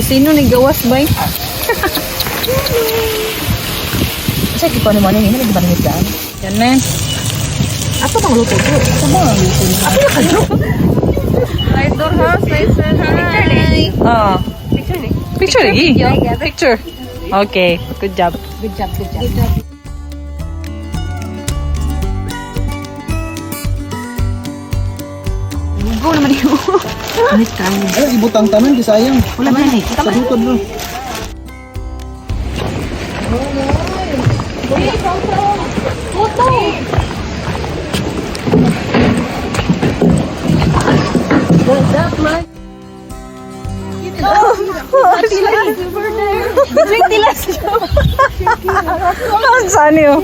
Sino ni gawas ba? Sa di pa naman ini lagi banget kan. Yan na. Apa bang luto bro? Apa bang luto? Apa ya kan? Nice door house, nice hi. Ah, Picture lagi? Picture. Okay, good job. good job. Go naman yun. Anis kamu. Ay, ibutang tanan, di sayang. Wala man ni. Sa bukod bro. Drink tilas. Ang saan yun?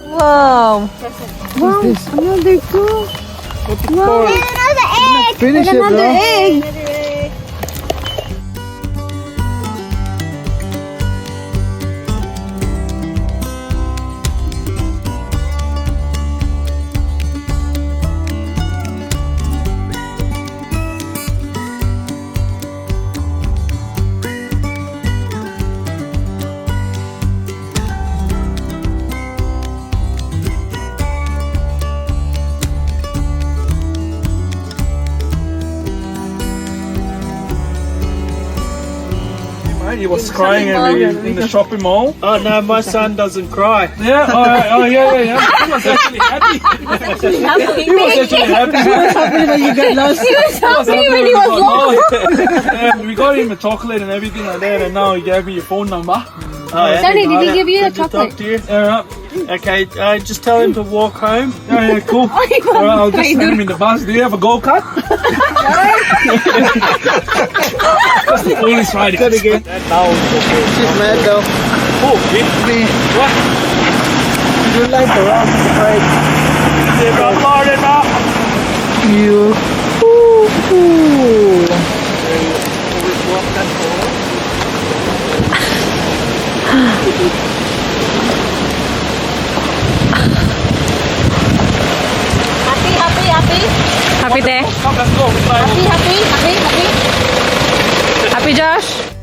Wow. Wow, another two. Wow. Finish it, bro. egg. He was crying in the shopping mall. Oh no, my son doesn't cry. Yeah, yeah. He was actually happy. He was actually happy. When you got lost. He was happy when he was lost. And we got him a chocolate and everything like that, and now he gave me your phone number. Oh, yeah. Sonny, did he give you a Good to chocolate? talk to you. Yeah, Okay, just tell him to walk home. yeah, cool. Alright, I'll just send him in the bus. Do you have a go kart? That's the only side. Gotta get that now. She's mad though. Oh, yeah. What? You like the rock, right? Yeah, bro, Florida, bro. You. Happy, te? Come, let's go. Happy, Josh?